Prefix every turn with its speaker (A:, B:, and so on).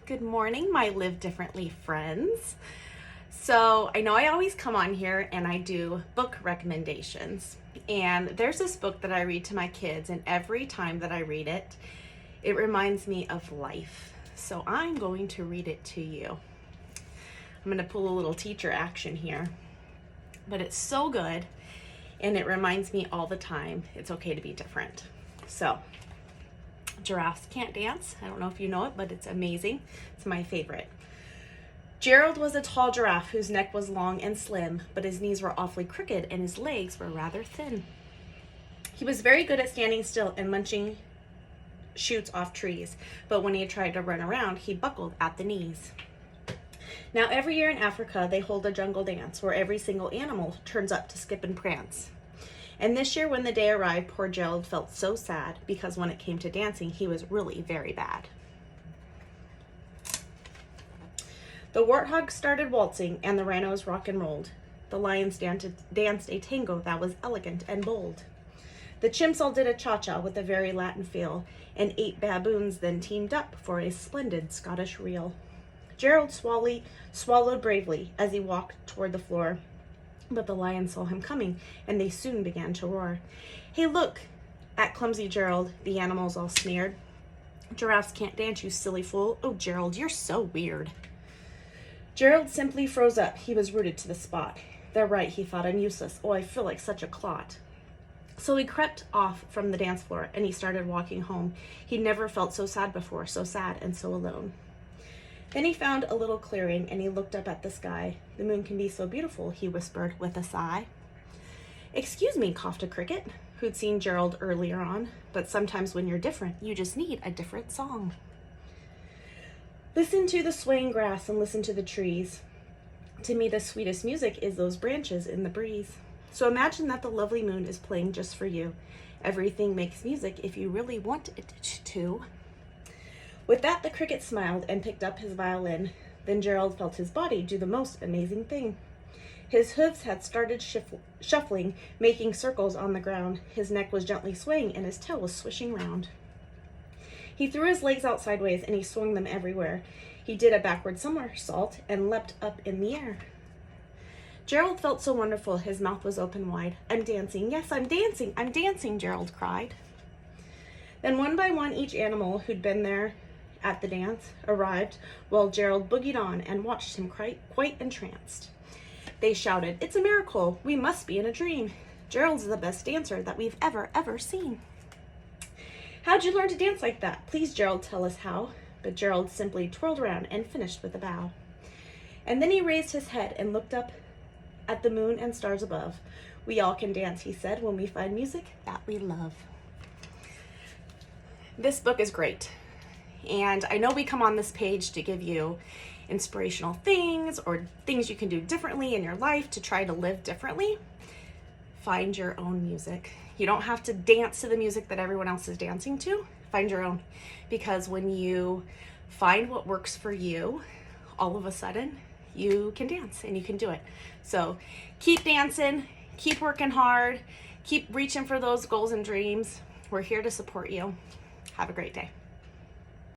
A: Good morning, my Live Differently friends. So I know I always come on here and I do book recommendations. And there's this book that I read to my kids, and every time that I read it, it reminds me of life. So I'm going to read it to you. I'm going to pull a little teacher action here. But it's so good, and it reminds me all the time it's okay to be different. So, Giraffes Can't Dance. I don't know if you know it, but it's amazing. It's my favorite. Gerald was a tall giraffe whose neck was long and slim, but his knees were awfully crooked and his legs were rather thin. He was very good at standing still and munching shoots off trees, but when he tried to run around, he buckled at the knees. Now, every year in Africa, they hold a jungle dance where every single animal turns up to skip and prance. And this year, when the day arrived, poor Gerald felt so sad because when it came to dancing, he was really very bad. The warthog started waltzing and the rhinos rock and rolled. The lions danced a tango that was elegant and bold. The chimps all did a cha-cha with a very Latin feel, and 8 baboons then teamed up for a splendid Scottish reel. Gerald swallowed bravely as he walked toward the floor, but the lions saw him coming, and they soon began to roar. "Hey, look at clumsy Gerald," the animals all sneered. "Giraffes can't dance, you silly fool. Oh, Gerald, you're so weird." Gerald simply froze up. He was rooted to the spot. "They're right," he thought, "I'm useless. Oh, I feel like such a clot." So he crept off from the dance floor, and he started walking home. He'd never felt so sad before, so sad and so alone. Then he found a little clearing, and he looked up at the sky. "The moon can be so beautiful," he whispered with a sigh. "Excuse me," coughed a cricket, who'd seen Gerald earlier on, "but sometimes when you're different, you just need a different song. Listen to the swaying grass and listen to the trees. To me, the sweetest music is those branches in the breeze. So imagine that the lovely moon is playing just for you. Everything makes music if you really want it to." With that, the cricket smiled and picked up his violin. Then Gerald felt his body do the most amazing thing. His hooves had started shuffling, making circles on the ground. His neck was gently swaying and his tail was swishing round. He threw his legs out sideways and he swung them everywhere. He did a backward somersault and leapt up in the air. Gerald felt so wonderful, his mouth was open wide. "I'm dancing, yes, I'm dancing," Gerald cried. Then one by one, each animal who'd been there at the dance arrived, while Gerald boogied on and watched him quite entranced. They shouted, "It's a miracle! We must be in a dream! Gerald's the best dancer that we've ever seen." "How'd you learn to dance like that? Please, Gerald, tell us how." But Gerald simply twirled around and finished with a bow. And then he raised his head and looked up at the moon and stars above. "We all can dance," he said, "when we find music that we love." This book is great. And I know we come on this page to give you inspirational things or things you can do differently in your life to try to live differently. Find your own music. You don't have to dance to the music that everyone else is dancing to. Find your own. Because when you find what works for you, all of a sudden you can dance and you can do it. So keep dancing, keep working hard, keep reaching for those goals and dreams. We're here to support you. Have a great day.